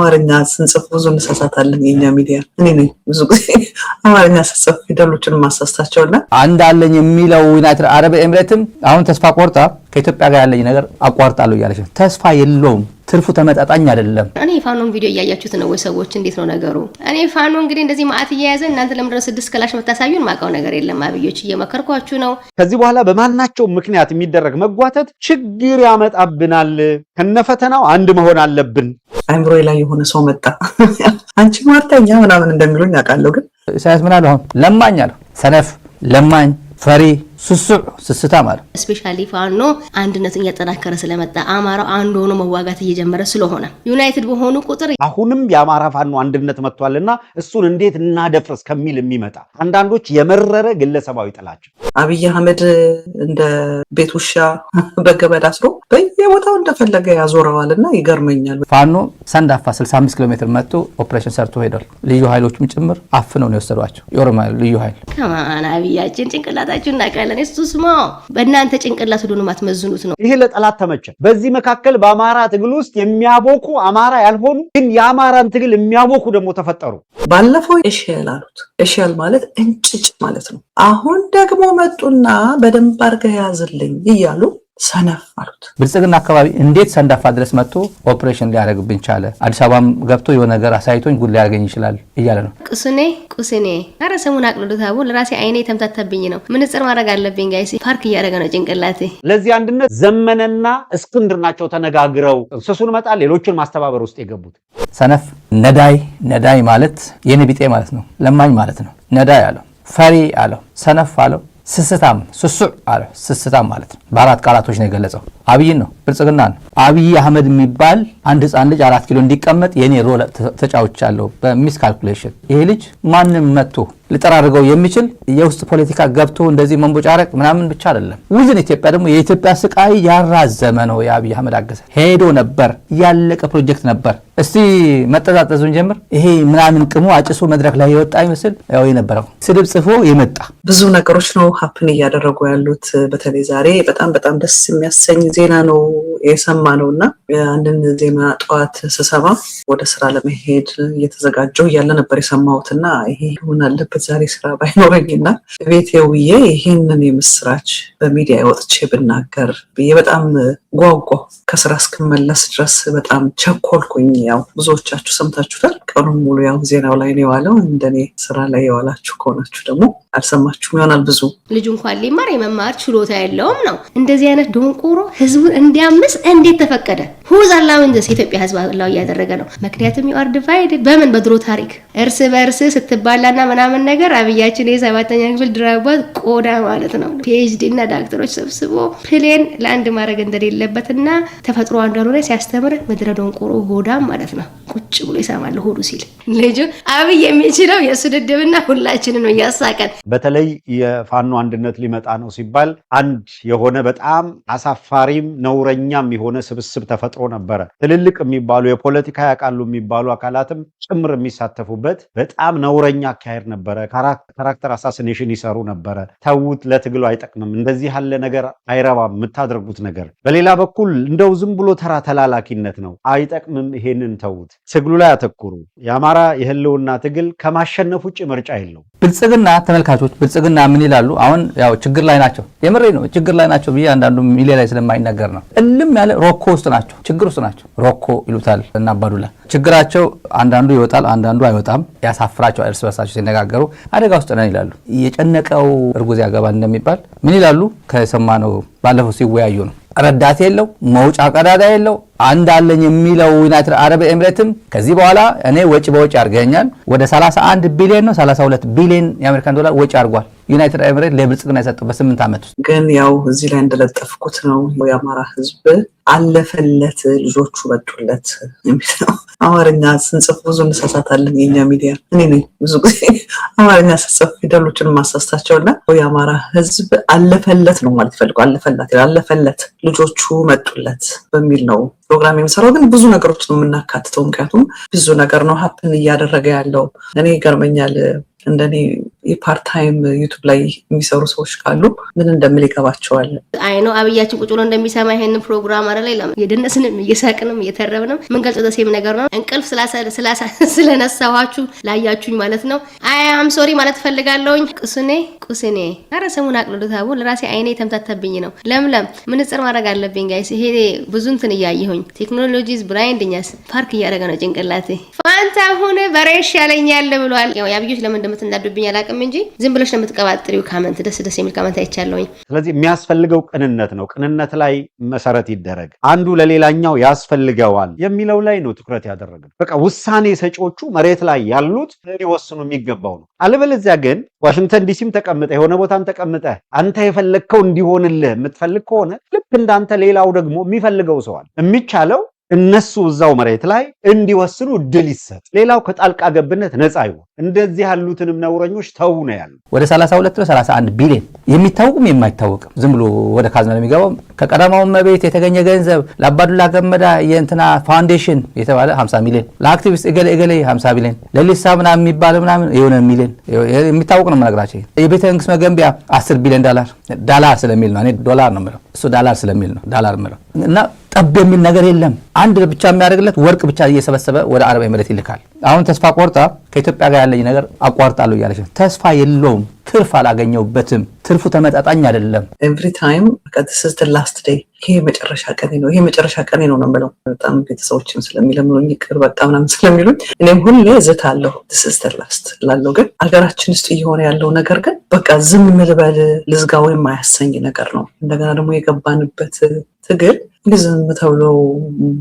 አማርኛ ስንጽፍ ብዙ እንሳሳታለን። የኛ ሚዲያ እኔ ነኝ ብዙ ጊዜ አማርኛ ስጽፍ ፊደሎችን ማሳስታቸውና አንድ አለኝ የሚለው ዩናይትድ አረብ ኤምሬትም አሁን ተስፋ ቆርጣ ከኢትዮጵያ ጋር ያለኝ ነገር አቋርጣለሁ እያለች ነው። ተስፋ የለውም። ትርፉ ተመጣጣኝ አይደለም። እኔ ፋኖን ቪዲዮ እያያችሁት ነው ወይ ሰዎች? እንዴት ነው ነገሩ? እኔ ፋኖ እንግዲህ እንደዚህ ማአት እየያዘ እናንተ ለምን ድረስ 6 ክላሽ መታሳዩን ማቀው ነገር የለም። አብዮች እየመከርኳችሁ ነው። ከዚህ በኋላ በማናቸው ምክንያት የሚደረግ መጓተት ችግር ያመጣብናል። ከነፈተናው አንድ መሆን አለብን። አይምሮ ላይ የሆነ ሰው መጣ አንቺ ማርተኛ ምናምን እንደሚሉኝ አውቃለሁ። ግን ኢሳያስ ምን አለ? አሁን ለማኝ አለ። ሰነፍ፣ ለማኝ፣ ፈሪ፣ ስስታ ማለት ስፔሻሊ ፋኖ አንድነትን እያጠናከረ ስለመጣ አማራው አንድ ሆኖ መዋጋት እየጀመረ ስለሆነ ዩናይትድ በሆኑ ቁጥር አሁንም የአማራ ፋኖ አንድነት መጥቷልና እሱን እንዴት እናደፍርስ ከሚል የሚመጣ አንዳንዶች የመረረ ግለሰባዊ ጥላቸው አብይ አህመድ እንደ ቤት ውሻ በገመድ አስሮ በየቦታው እንደፈለገ ያዞረዋልና ይገርመኛል። ፋኖ ሰንዳፋ 65 ኪሎ ሜትር መጥቶ ኦፕሬሽን ሰርቶ ሄዷል። ልዩ ኃይሎችም ጭምር አፍነው ነው የወሰዷቸው። የኦሮሚያ ልዩ ኃይል ከማን አብያችን ጭንቅላታችን እናቀለ እሱስማ በእናንተ ጭንቅላት ሁሉ ማትመዝኑት ነው። ይሄ ለጠላት ተመቸ። በዚህ መካከል በአማራ ትግል ውስጥ የሚያቦኩ አማራ ያልሆኑ ግን የአማራን ትግል የሚያቦኩ ደግሞ ተፈጠሩ። ባለፈው ኤሽያል አሉት። ኤሽያል ማለት እንጭጭ ማለት ነው። አሁን ደግሞ መጡና በደንብ አድርገህ ያዝልኝ እያሉ ሰነፍ አሉት። ብልጽግና አካባቢ እንዴት ሰንዳፋ ድረስ መጥቶ ኦፕሬሽን ሊያደርግብኝ ቻለ? አዲስ አበባም ገብቶ የሆነ ነገር አሳይቶኝ ጉድ ሊያደርገኝ ይችላል እያለ ነው። ቁስኔ አረ ሰሙን አቅልሎታቡ ለራሴ አይኔ ተምታታብኝ ነው። ምንጽር ማድረግ አለብኝ ጋይስ። ፓርክ እያደረገ ነው ጭንቅላቴ። ለዚህ አንድነት ዘመነና እስክንድር ናቸው ተነጋግረው እንስሱን መጣ ሌሎችን ማስተባበር ውስጥ የገቡት። ሰነፍ ነዳይ ማለት የኔ ቢጤ ማለት ነው። ለማኝ ማለት ነው። ነዳይ አለው። ፈሪ አለው። ሰነፍ አለው። ስስታም ሱሱዕ አለ። ስስታም ማለት ነው። በአራት ቃላቶች ነው የገለጸው። አብይን ነው ብልጽግና ነው። አብይ አህመድ የሚባል አንድ ህፃን ልጅ 4 ኪሎ እንዲቀመጥ የኔ ሮል ተጫውቻለሁ በሚስ ካልኩሌሽን። ይሄ ልጅ ማንም መጥቶ ሊጠራርገው የሚችል የውስጥ ፖለቲካ ገብቶ እንደዚህ መንቦጫረቅ ምናምን ብቻ አይደለም። ውዝን ኢትዮጵያ ደግሞ የኢትዮጵያ ስቃይ ያራዘመ ነው። የአብይ አህመድ አገዘ ሄዶ ነበር። ያለቀ ፕሮጀክት ነበር። እስቲ መጠጣጠዙን ጀምር። ይሄ ምናምን ቅሙ አጭሶ መድረክ ላይ የወጣ ይመስል ያው የነበረው ስድብ ጽፎ የመጣ ብዙ ነገሮች ነው ሀፕን እያደረጉ ያሉት። በተለይ ዛሬ በጣም ደስ የሚያሰኝ ዜና ነው የሰማ ነውና አንድን ዜና ጠዋት ስሰማ ወደ ስራ ለመሄድ እየተዘጋጀው እያለ ነበር የሰማሁትና ይሄ ሆነ አለበት ዛሬ ስራ ባይኖረኝና ቤት የውዬ ይሄንን የምስራች በሚዲያ ወጥቼ ብናገር ብዬ በጣም ጓጓ። ከስራ እስክመለስ ድረስ በጣም ቸኮልኩኝ። ያው ብዙዎቻችሁ ሰምታችሁታል። ቀኑን ሙሉ ያው ዜናው ላይ ነው የዋለው። እንደኔ ስራ ላይ የዋላችሁ ከሆናችሁ ደግሞ አልሰማችሁም ይሆናል። ብዙ ልጅ እንኳን ሊማር የመማር ችሎታ ያለውም ነው። እንደዚህ አይነት ዶንቆሮ ህዝቡን እንዲያምስ እንዴት ተፈቀደ? ሁዝ አላውንስ ኢትዮጵያ ህዝብ አላው እያደረገ ነው። ምክንያቱም you are divided በምን በድሮ ታሪክ እርስ በእርስ ስትባላና ምናምን ነገር አብያችን የ7ኛ ክፍል ድራባ ቆዳ ማለት ነው ፒኤችዲ እና ዳክተሮች ሰብስቦ ፕሌን ላንድ ማድረግ እንደሌለበትና ተፈጥሮ አንደሮነ ሲያስተምር ምድረ ዶንቆሮ ሆዳም ማለት ነው ቁጭ ብሎ ይሰማል ሆዱ ሲል ልጅ አብይ የሚችለው የሱድድብና ሁላችንን ነው ያሳቀን። በተለይ የፋኖ አንድነት ሊመጣ ነው ሲባል አንድ የሆነ በጣም አሳፋሪም ነውረኛም የሆነ ስብስብ ተፈጥሮ ነበረ። ትልልቅ የሚባሉ የፖለቲካ ያቃሉ የሚባሉ አካላትም ጭምር የሚሳተፉበት በጣም ነውረኛ አካሄድ ነበረ። ካራክተር አሳሲኔሽን ይሰሩ ነበረ። ተውት፣ ለትግሉ አይጠቅምም፣ እንደዚህ ያለ ነገር አይረባም የምታደርጉት ነገር። በሌላ በኩል እንደው ዝም ብሎ ተራ ተላላኪነት ነው፣ አይጠቅምም፣ ይሄንን ተውት፣ ትግሉ ላይ አተኩሩ። የአማራ የህልውና ትግል ከማሸነፍ ውጭ ምርጫ የለው። ብልጽግና ተመልካቾች ብልጽግና ምን ይላሉ? አሁን ያው ችግር ላይ ናቸው። የምሬ ነው ችግር ላይ ናቸው ብዬ አንዳንዱ ሚዲያ ላይ ስለማይነገር ነው። እልም ያለ ሮኮ ውስጥ ናቸው፣ ችግር ውስጥ ናቸው። ሮኮ ይሉታል እና አባዱላ ችግራቸው አንዳንዱ ይወጣል፣ አንዳንዱ አይወጣም። ያሳፍራቸው እርስ በርሳቸው ሲነጋገሩ አደጋ ውስጥ ነን ይላሉ። የጨነቀው እርጉዝ ያገባል እንደሚባል ምን ይላሉ? ከሰማነው ባለፈው ሲወያዩ ነው። ረዳት የለው፣ መውጫ ቀዳዳ የለው። አንድ አለኝ የሚለው ዩናይትድ አረብ ኤምሬትም ከዚህ በኋላ እኔ ወጪ በወጪ አድርገኛል ወደ 31 ቢሊዮን ነው 32 ቢሊዮን የአሜሪካን ዶላር ወጪ አድርጓል ዩናይትድ ኤምሬት ለብልጽግና የሰጠው በ8 ዓመት ውስጥ። ግን ያው እዚህ ላይ እንደለጠፍኩት ነው የአማራ ህዝብ አለፈለት ልጆቹ መጡለት የሚለው። አማርኛ ስንጽፍ ብዙ እንሳሳታለን። የኛ ሚዲያ እኔ ነኝ ብዙ ጊዜ አማርኛ ስንጽፍ ፊደሎችን ማሳስታቸውና የአማራ ህዝብ አለፈለት ነው ማለት ፈልገው አለፈለት ልጆቹ መጡለት በሚል ነው ፕሮግራም የሚሰራው። ግን ብዙ ነገሮች ነው የምናካትተው፣ ምክንያቱም ብዙ ነገር ነው ሀፕን እያደረገ ያለው። እኔ ይገርመኛል እንደኔ የፓርት ታይም ዩቲዩብ ላይ የሚሰሩ ሰዎች ካሉ ምን እንደምል ይገባቸዋል። አይ ነው አብያችን ቁጭ ብሎ እንደሚሰማ ይሄን ፕሮግራም አረ ላይ የደነስንም እየሳቅንም እየተረብንም ምን ገልጸው ደሴም ነገር ነው። እንቅልፍ ስለነሳኋችሁ ላያችሁኝ ማለት ነው። አይ አም ሶሪ ማለት ፈልጋለሁኝ። ቁስኔ አረ ሰሙን አቅልሉታቡ ለራሴ አይኔ ተምታተብኝ ነው። ለምለም ምንጽር ማድረግ አለብኝ ጋይስ። ይሄ ብዙ እንትን እያየሁኝ ቴክኖሎጂስ ብራይንድኛስ ፓርክ እያደረገ ነው ጭንቅላቴ። ፋንታ ሆነ በሬሽ ያለኛል ብሏል። ያው ያብዮች ለምን እንደምትናዱብኝ አላውቅም እንጂ ዝም ብለሽ ለምትቀባጥሪው ካመንት ደስ የሚል ካመንት አይቻለሁኝ። ስለዚህ የሚያስፈልገው ቅንነት ነው። ቅንነት ላይ መሰረት ይደረግ። አንዱ ለሌላኛው ያስፈልገዋል የሚለው ላይ ነው ትኩረት ያደረገው። በቃ ውሳኔ ሰጪዎቹ መሬት ላይ ያሉት ሊወስኑ የሚገባው ነው። አለበለዚያ ግን ዋሽንግተን ዲሲም ተቀምጠ የሆነ ቦታም ተቀምጠ አንተ የፈለግከው እንዲሆንልህ የምትፈልግ ከሆነ ልክ እንዳንተ ሌላው ደግሞ የሚፈልገው ሰዋል የሚቻለው እነሱ እዛው መሬት ላይ እንዲወስኑ እድል ይሰጥ። ሌላው ከጣልቃ ገብነት ነፃ ይሁን። እንደዚህ ያሉትንም ነውረኞች ተው ነው ያለው። ወደ 32 ነው 31 ቢሊዮን የሚታወቅም የማይታወቅም ዝም ብሎ ወደ ካዝና የሚገባው ከቀዳማው መቤት የተገኘ ገንዘብ ለአባዱላ ገመዳ የእንትና ፋውንዴሽን የተባለ 50 ሚሊዮን ለአክቲቪስት እገሌ 50 ሚሊዮን ለሊሳ ምናምን የሚባል ምናምን የሆነ ሚሊዮን የሚታወቅ ነው የምነግራቸው። የቤተ መንግስት መገንቢያ 10 ቢሊዮን ዳላር ስለሚል ነው። እኔ ዶላር ነው የምለው እሱ ዳላር ስለሚል ነው ዳላር የምለው እና ጠብ የሚል ነገር የለም። አንድ ብቻ የሚያደርግለት ወርቅ ብቻ እየሰበሰበ ወደ አረብ ኤምሬት ይልካል። አሁን ተስፋ ቆርጣ ከኢትዮጵያ ጋር ያለኝ ነገር አቋርጣለሁ እያለች ነው። ተስፋ የለውም። ትርፍ አላገኘውበትም። ትርፉ ተመጣጣኝ አይደለም። ኤቭሪ ታይም this is the last day ይሄ መጨረሻ ቀኔ ነው ነው የምለው። በጣም ቤተሰቦችም ስለሚለምኑኝ ይቅር በቃ ምናምን ስለሚሉኝ እኔም ሁሌ እዝታለሁ this is the last ላለው። ግን አገራችን ውስጥ እየሆነ ያለው ነገር ግን በቃ ዝም ልበል ልዝጋው የማያሰኝ ነገር ነው። እንደገና ደግሞ የገባንበት ትግል ዝም ተብሎ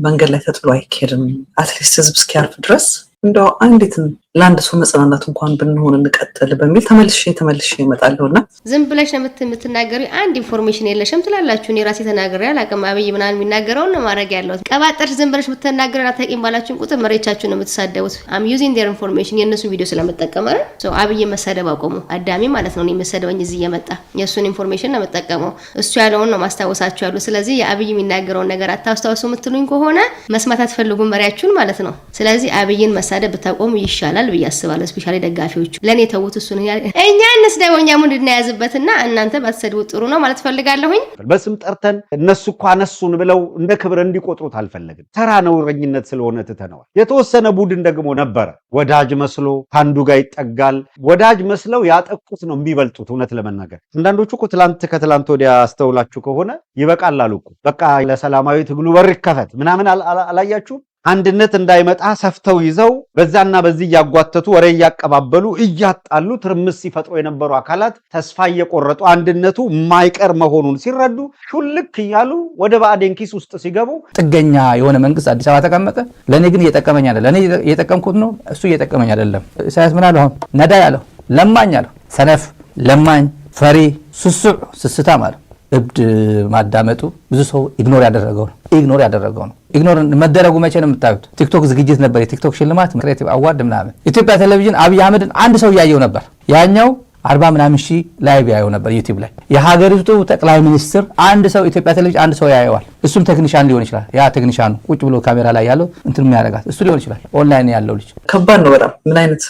መንገድ ላይ ተጥሎ አይኬድም። አትሊስት ህዝብ እስኪያርፍ ድረስ እንደው አንዲትም ለአንድ ሰው መጽናናት እንኳን ብንሆን እንቀጥል በሚል ተመልሼ እመጣለሁና ዝም ብለሽ የምትናገሪ አንድ ኢንፎርሜሽን የለሽም ትላላችሁ። እኔ ራሴ ተናግሬ አላውቅም። አብይ ምናምን የሚናገረው ነው ማድረግ ያለው። ቀባጠርሽ ዝም ብለሽ የምትናገሪ አታውቂም ባላችሁን ቁጥር መሬቻችሁ ነው የምትሳደቡት። አም ዩዚንግ ዴር ኢንፎርሜሽን የእነሱ ቪዲዮ ስለምጠቀም አይደል። ሶ አብይ መሳደብ አቆሙ። አዳሚ ማለት ነው። እኔ መሰደበኝ እዚህ እየመጣ የእሱን ኢንፎርሜሽን ነው የምጠቀመው። እሱ ያለውን ነው ማስታወሳችሁ ያሉ። ስለዚህ የአብይ የሚናገረውን ነገር አታስታውሱ የምትሉኝ ከሆነ መስማት አትፈልጉም መሪያችሁን ማለት ነው። ስለዚህ አብይን መሳደብ ብታቆሙ ይሻላል ብዬ አስባለሁ። ስፔሻሊ ደጋፊዎቹ ለኔ ተውት። እሱ ነው እኛ እንስደውኛ ሙድ እናያዝበትና እናንተ ባትሰድቡ ጥሩ ነው ማለት ፈልጋለሁኝ። በስም ጠርተን እነሱ እኮ አነሱን ብለው እንደ ክብር እንዲቆጥሩት አልፈለግም። ተራ ነውረኝነት ስለሆነ ትተነዋል። የተወሰነ ቡድን ደግሞ ነበረ ወዳጅ መስሎ ካንዱ ጋር ይጠጋል። ወዳጅ መስለው ያጠቁት ነው የሚበልጡት። እውነት ለመናገር አንዳንዶቹ እኮ ከትላንት ወዲያ አስተውላችሁ ከሆነ ይበቃል አሉ እኮ በቃ ለሰላማዊ ትግሉ በር ይከፈት ምናምን አላያችሁም? አንድነት እንዳይመጣ ሰፍተው ይዘው በዛና በዚህ እያጓተቱ ወሬ እያቀባበሉ እያጣሉ ትርምስ ሲፈጥሩ የነበሩ አካላት ተስፋ እየቆረጡ አንድነቱ የማይቀር መሆኑን ሲረዱ ሹልክ እያሉ ወደ ብአዴን ኪስ ውስጥ ሲገቡ ጥገኛ የሆነ መንግስት አዲስ አበባ ተቀመጠ። ለእኔ ግን እየጠቀመኝ አይደለም። ለእኔ እየጠቀምኩት ነው፣ እሱ እየጠቀመኝ አይደለም። ኢሳያስ ምን አለው? አሁን ነዳ ያለው ለማኝ አለው። ሰነፍ፣ ለማኝ፣ ፈሪ፣ ስስታም አለው። እብድ ማዳመጡ ብዙ ሰው ኢግኖር ያደረገው ነው። ኢግኖር መደረጉ መቼ ነው የምታዩት? ቲክቶክ ዝግጅት ነበር፣ የቲክቶክ ሽልማት ክሬቲቭ አዋርድ ምናምን። ኢትዮጵያ ቴሌቪዥን አብይ አህመድን አንድ ሰው እያየው ነበር። ያኛው 40 ምናምን ሺህ ላይቭ ያየው ነበር ዩቲዩብ ላይ። የሀገሪቱ ጠቅላይ ሚኒስትር አንድ ሰው ኢትዮጵያ ቴሌቪዥን አንድ ሰው ያየዋል። እሱም ቴክኒሻን ሊሆን ይችላል። ያ ቴክኒሻኑ ቁጭ ብሎ ካሜራ ላይ ያለው እንትን የሚያደርጋት እሱ ሊሆን ይችላል። ኦንላይን ያለው ልጅ ከባድ ነው በጣም። ምን አይነት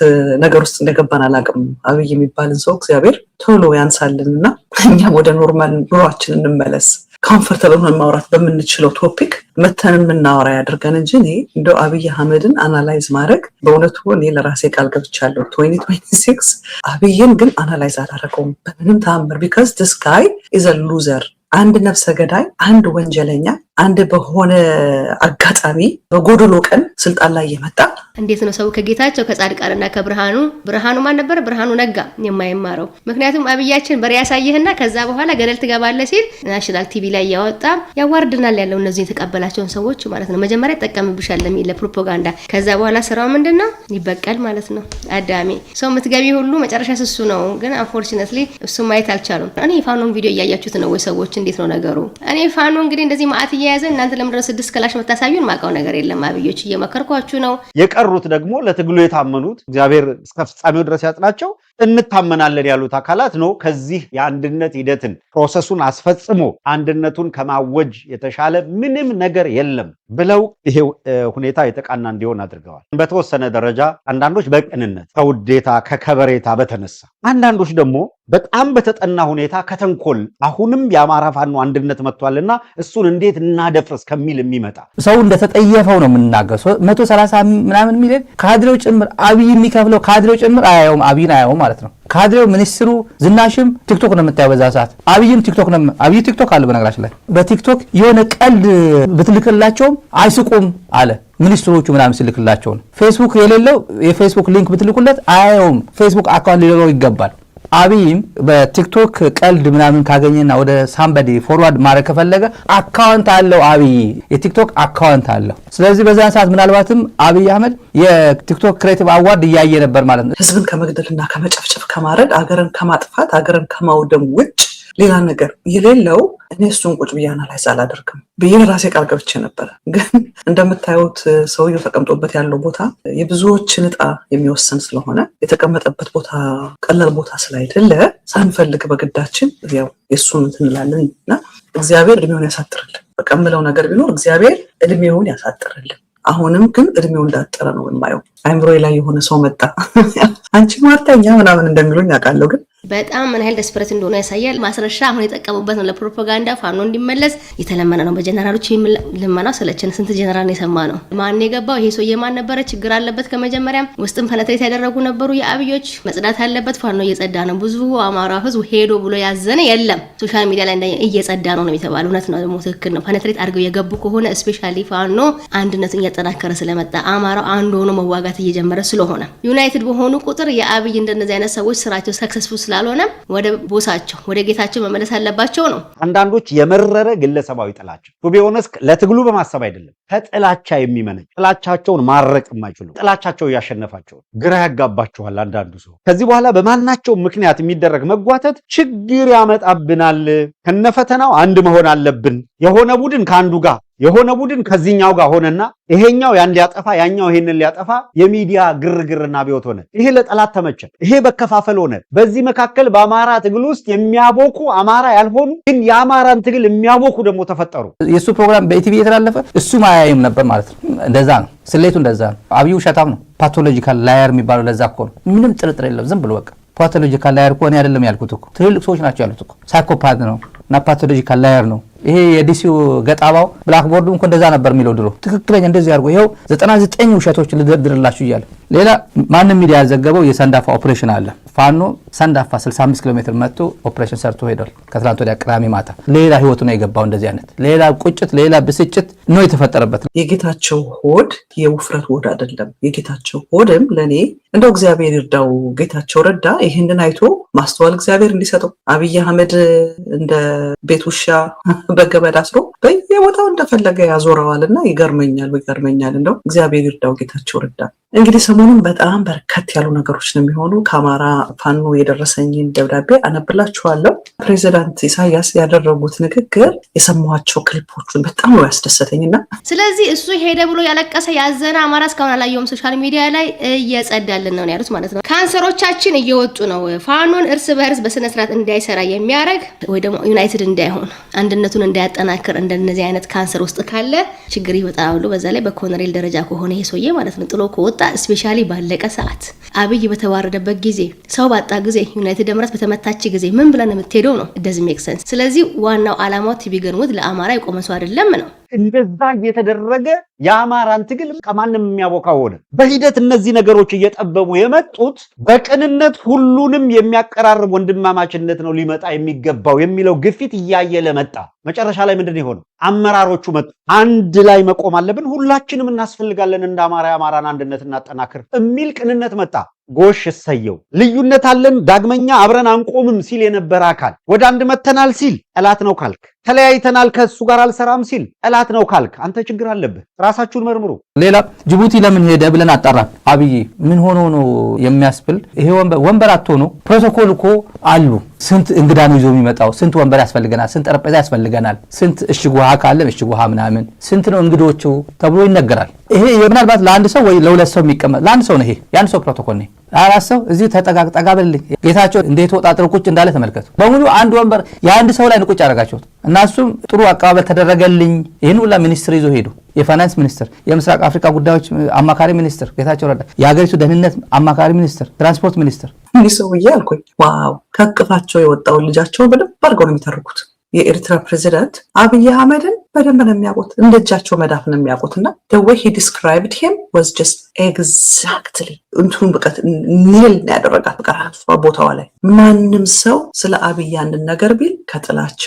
ነገር ውስጥ እንደገባን አላውቅም። አብይ የሚባልን ሰው እግዚአብሔር ቶሎ ያንሳልንና እኛም ወደ ኖርማል ኑሯችን እንመለስ። ኮምፎርታብል ሆነን ማውራት በምንችለው ቶፒክ መተን የምናወራ ያድርገን እንጂ እኔ እንደው አብይ አህመድን አናላይዝ ማድረግ በእውነቱ እኔ ለራሴ ቃል ገብቻለሁ 2026 አብይን ግን አናላይዝ አላደረገውም በምንም ተአምር። ቢካዝ ዲስ ጋይ ኢዝ አ ሉዘር። አንድ ነፍሰ ገዳይ፣ አንድ ወንጀለኛ፣ አንድ በሆነ አጋጣሚ በጎዶሎ ቀን ስልጣን ላይ የመጣ እንዴት ነው ሰው ከጌታቸው ከጻድቃንና ብርሃኑ ማን ነበር? ብርሃኑ ነጋ የማይማረው? ምክንያቱም አብያችን በሬ ያሳየህና ከዛ በኋላ ገደል ትገባለህ ሲል ናሽናል ቲቪ ላይ ያወጣ ያዋርድናል ያለው እነዚህ የተቀበላቸውን ሰዎች ማለት ነው። መጀመሪያ ይጠቀምብሻል ለሚል ለፕሮፓጋንዳ፣ ከዛ በኋላ ስራው ምንድነው? ይበቀል ማለት ነው። አዳሜ ሰው የምትገቢ ሁሉ መጨረሻ እሱ ነው። ግን አንፎርቹኔትሊ እሱ ማየት አልቻሉም። እኔ ፋኖን ቪዲዮ እያያችሁት ነው ወይ ሰዎች? እንዴት ነው ነገሩ? እኔ ፋኖ እንግዲህ እንደዚህ ማአት እየያዘ እናንተ ለምንድነው 6 ክላሽ መታሳዩን? ማቀው ነገር የለም። አብዮች እየመከርኳችሁ ነው። የቀሩት ደግሞ ለትግሉ የታመኑት እግዚአብሔር እስከ ፍጻሜው ድረስ ያጽናቸው እንታመናለን ያሉት አካላት ነው ከዚህ የአንድነት ሂደትን ፕሮሰሱን አስፈጽሞ አንድነቱን ከማወጅ የተሻለ ምንም ነገር የለም ብለው ይሄ ሁኔታ የተቃና እንዲሆን አድርገዋል። በተወሰነ ደረጃ አንዳንዶች በቅንነት ከውዴታ ከከበሬታ በተነሳ አንዳንዶች ደግሞ በጣም በተጠና ሁኔታ ከተንኮል አሁንም የአማራ ፋኖ አንድነት መጥቷልና እሱን እንዴት እናደፍርስ ከሚል የሚመጣ ሰው እንደተጠየፈው ነው የምናገር 130 ምናምን ሚሊዮን ካድሬው ጭምር አብይ የሚከፍለው ካድሬው ጭምር አያየውም አብይን አያየውም ማለት ነው። ካድሬው ሚኒስትሩ ዝናሽም ቲክቶክ ነው የምታየው በዛ ሰዓት አብይም ቲክቶክ ነው አብይ ቲክቶክ አለ በነገራችን ላይ በቲክቶክ የሆነ ቀልድ ብትልክላቸውም አይስቁም አለ ሚኒስትሮቹ ምናምን ሲልክላቸው ነው። ፌስቡክ የሌለው የፌስቡክ ሊንክ ብትልኩለት አያየውም ፌስቡክ አካውንት ሊኖረው ይገባል። አብይም በቲክቶክ ቀልድ ምናምን ካገኘና ወደ ሳምበዲ ፎርዋርድ ማድረግ ከፈለገ አካውንት አለው አብይ የቲክቶክ አካውንት አለው። ስለዚህ በዛ ሰዓት ምናልባትም አብይ አህመድ የቲክቶክ ክሬቲቭ አዋርድ እያየ ነበር ማለት ነው። ህዝብን ከመግደልና ከመጨፍጨፍ ከማረድ አገርን ከማጥፋት አገርን ከማውደም ውጭ ሌላ ነገር የሌለው እኔ እሱን ቁጭ ብዬ አናላይዝ አላደርግም ብዬ ራሴ ቃል ገብቼ ነበረ። ግን እንደምታዩት ሰውየው ተቀምጦበት ያለው ቦታ የብዙዎችን ዕጣ የሚወስን ስለሆነ የተቀመጠበት ቦታ ቀላል ቦታ ስላይደለ ሳንፈልግ በግዳችን ያው የእሱን እንላለን እና እግዚአብሔር እድሜውን ያሳጥርልን። በቃ የምለው ነገር ቢኖር እግዚአብሔር እድሜውን ያሳጥርልን። አሁንም ግን እድሜው እንዳጠረ ነው የማየው። አይምሮዬ ላይ የሆነ ሰው መጣ አንቺ ማርተኛ ምናምን እንደሚሉኝ አውቃለሁ ግን በጣም ምን ያህል ደስፐሬት እንደሆነ ያሳያል። ማስረሻ አሁን የጠቀሙበት ነው ለፕሮፓጋንዳ ፋኖ እንዲመለስ የተለመነ ነው። በጀነራሎች ልመናው ሰለቸን። ስንት ጀነራል ነው የሰማነው? ማን የገባው ይሄ ሰውዬ ማን ነበረ? ችግር አለበት ከመጀመሪያም ውስጥም ፐነትሬት ያደረጉ ነበሩ። የአብዮች መጽዳት ያለበት ፋኖ እየጸዳ ነው። ብዙ አማራ ህዝብ ሄዶ ብሎ ያዘነ የለም። ሶሻል ሚዲያ ላይ እየጸዳ ነው የሚባለው እውነት ነው፣ ደግሞ ትክክል ነው። ፐነትሬት አድርገው የገቡ ከሆነ ስፔሻሊ ፋኖ አንድነቱን እያጠናከረ ስለመጣ አማራው አንድ ሆኖ መዋጋት እየጀመረ ስለሆነ ዩናይትድ በሆኑ ቁጥር የአብይ እንደነዚህ አይነት ሰዎች ስራቸው ሰክሰስፉል ስላልሆነ ወደ ቦሳቸው ወደ ጌታቸው መመለስ አለባቸው ነው። አንዳንዶች የመረረ ግለሰባዊ ጥላቸው ቢሆንስ ለትግሉ በማሰብ አይደለም ከጥላቻ የሚመነጭ ጥላቻቸውን ማረቅ የማይችሉ ጥላቻቸው ያሸነፋቸው ግራ ያጋባቸዋል። አንዳንዱ ሰው ከዚህ በኋላ በማናቸው ምክንያት የሚደረግ መጓተት ችግር ያመጣብናል። ከነፈተናው አንድ መሆን አለብን። የሆነ ቡድን ከአንዱ ጋር የሆነ ቡድን ከዚህኛው ጋር ሆነና ይሄኛው ያን ሊያጠፋ ያኛው ይሄንን ሊያጠፋ የሚዲያ ግርግርና ቢወት ሆነ። ይሄ ለጠላት ተመቸ። ይሄ በከፋፈል ሆነ። በዚህ መካከል በአማራ ትግል ውስጥ የሚያቦኩ አማራ ያልሆኑ ግን የአማራን ትግል የሚያቦኩ ደግሞ ተፈጠሩ። የሱ ፕሮግራም በኢቲቪ የተላለፈ እሱ ማያይም ነበር ማለት ነው። እንደዛ ነው ስሌቱ፣ እንደዛ ነው። አብዩ ሸታም ነው። ፓቶሎጂካል ላየር የሚባለው ለዛ እኮ ነው። ምንም ጥርጥር የለም። ዝም ብሎ በቃ ፓቶሎጂካል ላየር እኮ እኔ አይደለም ያልኩት እኮ ትልልቅ ሰዎች ናቸው ያሉት እኮ። ሳይኮፓት ነው እና ፓቶሎጂካል ላየር ነው። ይሄ የዲሲው ገጣባው ብላክቦርዱ እንኳን እንደዛ ነበር የሚለው ድሮ። ትክክለኛ እንደዚህ አድርጎ ይሄው 99 ውሸቶች ልደርድርላችሁ እያለ ሌላ ማንም ሚዲያ ያዘገበው የሰንዳፋ ኦፕሬሽን አለ። ፋኖ ሰንዳፋ 65 ኪሎ ሜትር መጥቶ ኦፕሬሽን ሰርቶ ሄዷል። ከትላንት ወዲያ ቅዳሜ ማታ ሌላ ህይወቱ ነው የገባው። እንደዚህ አይነት ሌላ ቁጭት ሌላ ብስጭት ነው የተፈጠረበት። የጌታቸው ሆድ የውፍረት ሆድ አይደለም። የጌታቸው ሆድም ለኔ እንደው እግዚአብሔር ይርዳው። ጌታቸው ረዳ ይሄንን አይቶ ማስተዋል እግዚአብሔር እንዲሰጠው። አብይ አህመድ እንደ ቤት ውሻ በገበድ አስሮ በየቦታው እንደፈለገ ያዞረዋልና ይገርመኛል። እንደው እግዚአብሔር ይርዳው ጌታቸው ረዳ። እንግዲህ ሰሞኑን በጣም በርከት ያሉ ነገሮች ነው የሚሆኑ። ከአማራ ፋኖ የደረሰኝን ደብዳቤ አነብላችኋለሁ። ፕሬዚዳንት ኢሳያስ ያደረጉት ንግግር የሰማኋቸው ክሊፖቹን በጣም ነው ያስደሰተኝና ስለዚህ እሱ ሄደ ብሎ ያለቀሰ ያዘነ አማራ እስካሁን አላየውም። ሶሻል ሚዲያ ላይ እየጸዳልን ነው ያሉት ማለት ነው። ካንሰሮቻችን እየወጡ ነው። ፋኖን እርስ በርስ በስነ ስርዓት እንዳይሰራ የሚያደርግ ወይ ደግሞ ዩናይትድ እንዳይሆን አንድነቱን እንዳያጠናክር እንደነዚህ አይነት ካንሰር ውስጥ ካለ ችግር ይወጣሉ። በዛ ላይ በኮሎኔል ደረጃ ከሆነ ይሄ ሰውዬ ማለት ነው ጥሎ ከወጣ ስፔሻሊ ባለቀ ሰዓት አብይ በተዋረደበት ጊዜ ሰው ባጣ ጊዜ ዩናይትድ ደምራት በተመታች ጊዜ ምን ብለን የምትሄደው ነው? it doesn't make sense። ስለዚህ ዋናው አላማው ቲቢገን ውድ ለአማራ የቆመ ሰው አይደለም ነው። እንደዛ እየተደረገ የአማራን ትግል ከማንም የሚያቦካው ሆነ። በሂደት እነዚህ ነገሮች እየጠበቡ የመጡት በቅንነት ሁሉንም የሚያቀራርብ ወንድማማችነት ነው ሊመጣ የሚገባው የሚለው ግፊት እያየለ መጣ። መጨረሻ ላይ ምንድን የሆነው? አመራሮቹ መጡ። አንድ ላይ መቆም አለብን፣ ሁላችንም እናስፈልጋለን፣ እንደ አማራ የአማራን አንድነት እናጠናክር የሚል ቅንነት መጣ። ጎሽ እሰየው። ልዩነት አለን ዳግመኛ አብረን አንቆምም ሲል የነበረ አካል ወደ አንድ መተናል ሲል ጠላት ነው ካልክ፣ ተለያይተናል ከሱ ጋር አልሰራም ሲል ጠላት ነው ካልክ አንተ ችግር አለብህ። ራሳችሁን መርምሩ። ሌላ ጅቡቲ ለምን ሄደ ብለን አጣራን። አብይ ምን ሆኖ ነው የሚያስብል ይሄ ወንበር አጥቶ ነው። ፕሮቶኮል እኮ አሉ። ስንት እንግዳ ነው ይዞ የሚመጣው? ስንት ወንበር ያስፈልገናል? ስንት ጠረጴዛ ያስፈልገናል? ስንት እሽግ ውሃ ካለ እሽግ ውሃ ምናምን ስንት ነው እንግዶቹ ተብሎ ይነገራል። ይሄ ምናልባት ለአንድ ሰው ወይ ለሁለት ሰው የሚቀመጥ ለአንድ ሰው ነው። ይሄ የአንድ ሰው ፕሮቶኮል ነው። አራሰው እዚህ ተጠጋ በልልኝ ጌታቸው እንዴት ወጣጥሮ ቁጭ እንዳለ ተመልከቱ። በሙሉ አንድ ወንበር የአንድ ሰው ላይ ቁጭ አደረጋቸው እና እሱም ጥሩ አቀባበል ተደረገልኝ። ይህን ሁላ ሚኒስትር ይዞ ሄዱ። የፋይናንስ ሚኒስትር፣ የምስራቅ አፍሪካ ጉዳዮች አማካሪ ሚኒስትር ጌታቸው ረዳ፣ የሀገሪቱ ደህንነት አማካሪ ሚኒስትር፣ ትራንስፖርት ሚኒስትር። እንዲህ ሰውዬ አልኩኝ ዋው ከቅፋቸው የወጣውን ልጃቸውን በደንብ አድርገው ነው የሚተርኩት። የኤርትራ ፕሬዚዳንት አብይ አህመድን በደንብ ነው የሚያውቁት፣ እንደ እጃቸው መዳፍ ነው የሚያውቁት። እና the way he described him was just exactly እንቱን በቃ ኒል ያደረጋት በቃ ቦታዋ ላይ ማንም ሰው ስለ አብይ አንድን ነገር ቢል ከጥላቻ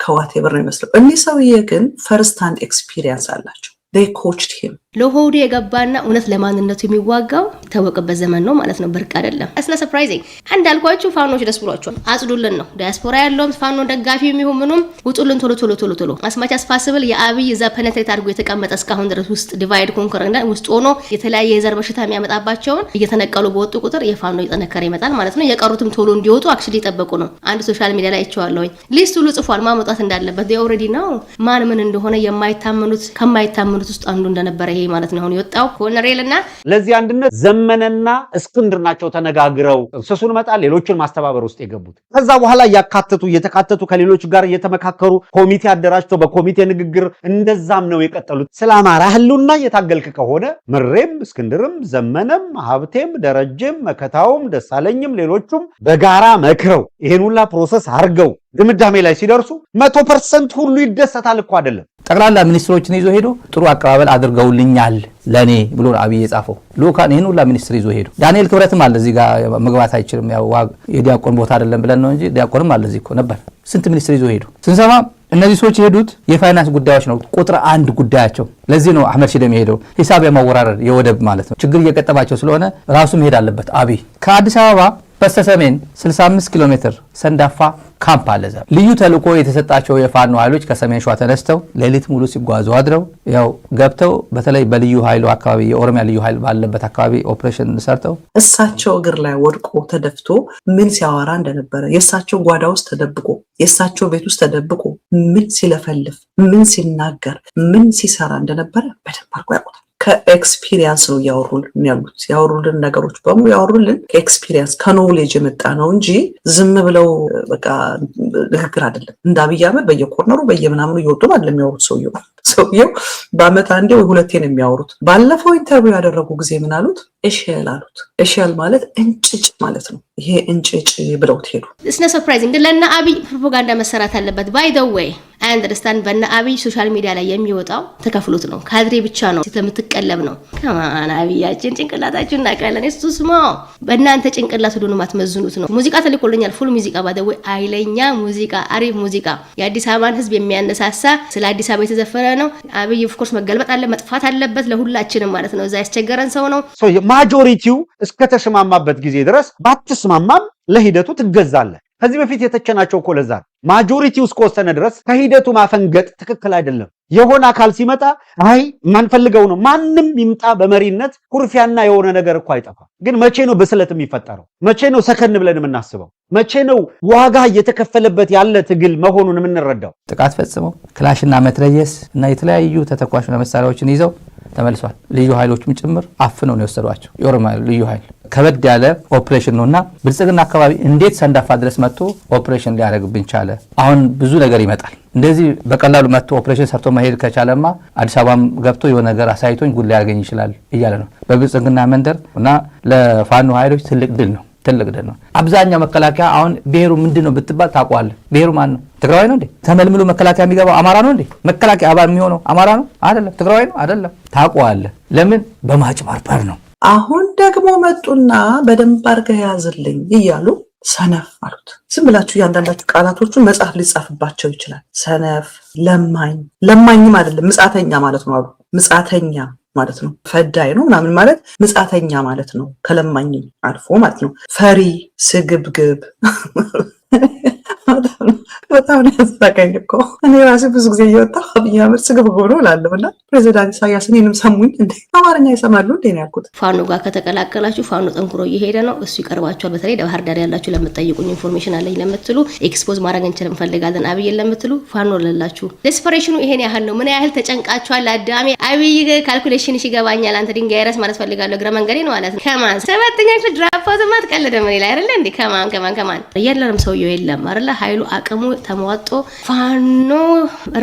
ከዋቴቨር ነው የሚመስለው። እኒህ ሰውዬ ግን ፈርስት ሃንድ ኤክስፒሪየንስ አላቸው። they coached him ለሆዱ የገባና እውነት ለማንነቱ የሚዋጋው የታወቀበት ዘመን ነው ማለት ነው። ብርቅ አይደለም። አስና ሰርፕራይዚንግ እንዳልኳችሁ ፋኖች ደስ ብሏቸዋል። አጽዱልን ነው ዲያስፖራ ያለውም ፋኖ ደጋፊ የሚሆን ምኑም ውጡልን ቶሎ አስማች አስፋስብል የአብይ እዛ ፔኔትሬት አድርጎ የተቀመጠ እስካሁን ድረስ ውስጥ ዲቫይድ ኮንከረንዳ ውስጥ ሆኖ የተለያየ የዘር በሽታ የሚያመጣባቸውን እየተነቀሉ በወጡ ቁጥር የፋኖ እየጠነከረ ይመጣል ማለት ነው። የቀሩትም ቶሎ እንዲወጡ አክቹሊ ይጠበቁ ነው። አንድ ሶሻል ሚዲያ ላይ አይቼዋለሁኝ ሊስት ሁሉ ጽፏል ማመጣት እንዳለበት they already know ማን ምን እንደሆነ የማይታመኑት ከማይታመኑት ውስጥ አንዱ እንደነበረ ይሄ ማለት ነው። አሁን የወጣው ኮሎኔልና ለዚህ አንድነት ዘመነና እስክንድር ናቸው ተነጋግረው እሱን መጣ ሌሎችን ማስተባበር ውስጥ የገቡት። ከዛ በኋላ እየተካተቱ ከሌሎች ጋር እየተመካከሩ ኮሚቴ አደራጅተው በኮሚቴ ንግግር እንደዛም ነው የቀጠሉት። ስለ አማራ ህልውና እየታገልክ ከሆነ ምሬም እስክንድርም ዘመነም ሀብቴም ደረጀም መከታውም ደሳለኝም ሌሎቹም በጋራ መክረው ይሄን ሁላ ፕሮሰስ አርገው ድምዳሜ ላይ ሲደርሱ 100% ሁሉ ይደሰታል እኮ አይደለም። ጠቅላላ ሚኒስትሮችን ይዞ ሄዶ ጥሩ አቀባበል አድርገውልኛል ለኔ ብሎ አብይ የጻፈው ሉካን ይሄን ሁላ ሚኒስትር ይዞ ሄዶ ዳንኤል ክብረትም አለ እዚህ ጋር መግባት አይችልም ያው የዲያቆን ቦታ አይደለም ብለን ነው እንጂ ዲያቆንም አለ እዚህ እኮ ነበር። ስንት ሚኒስትር ይዞ ሄዶ ስንሰማ እነዚህ ሰዎች የሄዱት የፋይናንስ ጉዳዮች ነው ቁጥር 1 ጉዳያቸው። ለዚህ ነው አህመድ ሺዴ የሚሄደው ሂሳብ የማወራረድ የወደብ ማለት ነው ችግር እየቀጠባቸው ስለሆነ ራሱ መሄድ አለበት። አብይ ከአዲስ አበባ በስተሰሜን 65 ኪሎ ሜትር ሰንዳፋ ካምፕ አለ። ልዩ ተልእኮ የተሰጣቸው የፋኖ ኃይሎች ከሰሜን ሸዋ ተነስተው ሌሊት ሙሉ ሲጓዙ አድረው ያው ገብተው በተለይ በልዩ ኃይሉ አካባቢ የኦሮሚያ ልዩ ኃይል ባለበት አካባቢ ኦፕሬሽን ሰርተው እሳቸው እግር ላይ ወድቆ ተደፍቶ ምን ሲያወራ እንደነበረ የእሳቸው ጓዳ ውስጥ ተደብቆ የእሳቸው ቤት ውስጥ ተደብቆ ምን ሲለፈልፍ ምን ሲናገር ምን ሲሰራ እንደነበረ በደንብ አድርጎ ያውቁታል። ከኤክስፒሪየንስ ነው ያወሩልን ነገሮች በሙሉ ያወሩልን ከኤክስፒሪየንስ ከኖሌጅ የመጣ ነው እንጂ ዝም ብለው በቃ ንግግር አይደለም። እንደ አብይ አህመድ በየኮርነሩ በየምናምኑ እየወጡ አይደለም የሚያወሩት። ሰውየው በአመት አንዴ ወይ ሁለቴ ነው የሚያወሩት። ባለፈው ኢንተርቪው ያደረጉ ጊዜ ምን አሉት? ኤሽኤል አሉት። ኤሽኤል ማለት እንጭጭ ማለት ነው። ይሄ እንጭጭ ብለው ሄዱ። እስነ ሰርፕራይዚንግ ለና አብይ ፕሮፓጋንዳ መሰራት አለበት። ባይ ዘ ዌይ አንደርስታንድ በና አብይ ሶሻል ሚዲያ ላይ የሚወጣው ተከፍሎት ነው። ካድሬ ብቻ ነው ስለምትቀለብ ነው። ከማን አብያችን ጭንቅላታችን እናቀለን እሱ ስማ በእናንተ ጭንቅላት ሁሉ ማትመዝኑት ነው። ሙዚቃ ተልኮልኛል። ፉል ሙዚቃ ባይ ዘ ዌይ አይለኛ ሙዚቃ አሪፍ ሙዚቃ የአዲስ አበባን ህዝብ የሚያነሳሳ ስለ አዲስ አበባ የተዘፈነ ነው። አብይ ኦፍ ኮርስ መገልበጥ አለ መጥፋት አለበት ለሁላችንም ማለት ነው። እዛ ያስቸገረን ሰው ነው። ማጆሪቲው እስከተስማማበት ጊዜ ድረስ ባትስማማም ለሂደቱ ትገዛለህ። ከዚህ በፊት የተቸናቸው እኮ ለዛ ማጆሪቲው እስከወሰነ ድረስ ከሂደቱ ማፈንገጥ ትክክል አይደለም። የሆነ አካል ሲመጣ አይ ማንፈልገው ነው ማንም ይምጣ በመሪነት ኩርፊያና የሆነ ነገር እኮ አይጠፋም። ግን መቼ ነው ብስለት የሚፈጠረው? መቼ ነው ሰከን ብለን የምናስበው? መቼ ነው ዋጋ እየተከፈለበት ያለ ትግል መሆኑን የምንረዳው? ጥቃት ፈጽመው ክላሽና መትረየስ እና የተለያዩ ተተኳሽ መሳሪያዎችን ይዘው ተመልሷል። ልዩ ኃይሎችም ጭምር አፍነው ነው የወሰዷቸው። የኦሮሚያ ልዩ ኃይል ከበድ ያለ ኦፕሬሽን ነውና ብልጽግና አካባቢ እንዴት ሰንዳፋ ድረስ መጥቶ ኦፕሬሽን ሊያደርግብን ቻለ? አሁን ብዙ ነገር ይመጣል። እንደዚህ በቀላሉ መጥቶ ኦፕሬሽን ሰርቶ መሄድ ከቻለማ አዲስ አበባም ገብቶ የሆነ ነገር አሳይቶኝ ጉድ ሊያደርገኝ ይችላል እያለ ነው በብልጽግና መንደር እና ለፋኖ ኃይሎች ትልቅ ድል ነው። አብዛኛው መከላከያ አሁን ብሔሩ ምንድነው ብትባል ታውቀዋለህ? ብሔሩ ማን ነው? ትግራዋይ ነው እንዴ? ተመልምሎ መከላከያ የሚገባው አማራ ነው እንዴ? መከላከያ አባል የሚሆነው አማራ ነው አይደለም? ትግራዋይ ነው አይደለም? ታውቀዋለህ። ለምን? በማጭበርበር ነው። አሁን ደግሞ መጡና በደንብ አድርገህ ያዝልኝ እያሉ ሰነፍ አሉት። ዝም ብላችሁ እያንዳንዳችሁ ቃላቶቹን መጽሐፍ ሊጻፍባቸው ይችላል። ሰነፍ፣ ለማኝም አይደለም ምጻተኛ ማለት ነው አሉ። ምጻተኛ ማለት ነው ፈዳይ ነው ምናምን ማለት ምጻተኛ ማለት ነው። ከለማኝ አልፎ ማለት ነው። ፈሪ፣ ስግብግብ በጣም ነው ያሳቀኝ እኮ እኔ ራሴ ብዙ ጊዜ እየወጣሁ አብይ አህመድ ስግብግብ ነው እላለሁ እና ፕሬዚዳንት ኢሳያስ እኔንም ሰሙኝ እንዴ አማርኛ ይሰማሉ እንዴ ነው ያልኩት። ፋኖ ጋር ከተቀላቀላችሁ ፋኖ ጠንክሮ እየሄደ ነው፣ እሱ ይቀርባችኋል። በተለይ ባህር ዳር ያላችሁ ለምትጠይቁኝ ኢንፎርሜሽን አለኝ ለምትሉ ኤክስፖዝ ማድረግ እንችል እንፈልጋለን አብይን ለምትሉ ፋኖ ለላችሁ ዴስፐሬሽኑ ይሄን ያህል ነው። ምን ያህል ተጨንቃችኋል? አዳሜ አብይ ካልኩሌሽን ይገባኛል። አንተ ድንጋይ ራስ ማለት ፈልጋለሁ እግረ መንገዴ ነው ማለት ነው። ከማን ሰባተኛ ክፍል ድራፓውት ማትቀልደ ምን ይላል አይደለ እንዴ? ከማን የለም ሰውየው የለም አይደለ? ኃይሉ አቅሙ ተሟጦ ፋኖ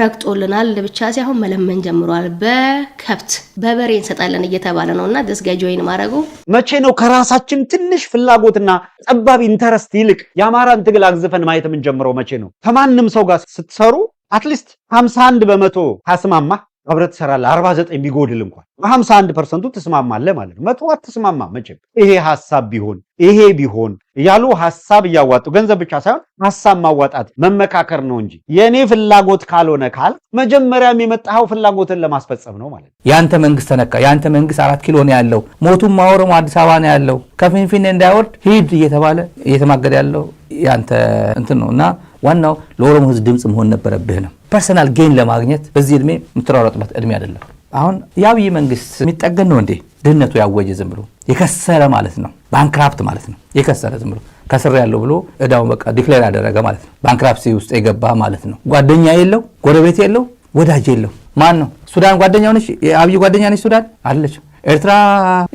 ረግጦልናል ብቻ ሳይሆን መለመን ጀምሯል። በከብት በበሬ እንሰጣለን እየተባለ ነውና ደስጋጆ ወይን ማረጉ መቼ ነው ከራሳችን ትንሽ ፍላጎትና ጠባብ ኢንተረስት ይልቅ የአማራን ትግል አግዝፈን ማየት የምንጀምረው? መቼ ነው? ከማንም ሰው ጋር ስትሰሩ አትሊስት 51 በመቶ ታስማማ አብረህ ትሰራለህ። 49 ቢጎድል እንኳን 51% ትስማማለህ ማለት ነው። 100 አትስማማ መቼም። ይሄ ሐሳብ ቢሆን ይሄ ቢሆን እያሉ ሐሳብ እያዋጡ ገንዘብ ብቻ ሳይሆን ሐሳብ ማዋጣት መመካከር ነው እንጂ የኔ ፍላጎት ካልሆነ ካል መጀመሪያም የመጣው ፍላጎትን ለማስፈጸም ነው ማለት ነው። ያንተ መንግስት ተነካ። ያንተ መንግስት 4 ኪሎ ነው ያለው። ሞቱም ማወረሙ አዲስ አበባ ነው ያለው። ከፊንፊኔ እንዳይወርድ ሂድ እየተባለ እየተማገደ ያለው ያንተ እንትን ነውና ዋናው ለኦሮሞ ህዝብ ድምጽ መሆን ነበረብህ ነው። ፐርሰናል ጌን ለማግኘት በዚህ እድሜ የምትሯሯጥበት እድሜ አይደለም። አሁን የአብይ መንግስት የሚጠገን ነው እንዴ? ድህነቱ ያወጀ ዝም ብሎ የከሰረ ማለት ነው። ባንክራፕት ማለት ነው። የከሰረ ዝም ብሎ ከስር ያለው ብሎ እዳውን በቃ ዲክሌር ያደረገ ማለት ነው። ባንክራፕሲ ውስጥ የገባ ማለት ነው። ጓደኛ የለው፣ ጎረቤት የለው፣ ወዳጅ የለው። ማን ነው? ሱዳን ጓደኛው ነች። የአብይ ጓደኛ ነች ሱዳን አይደለች። ኤርትራ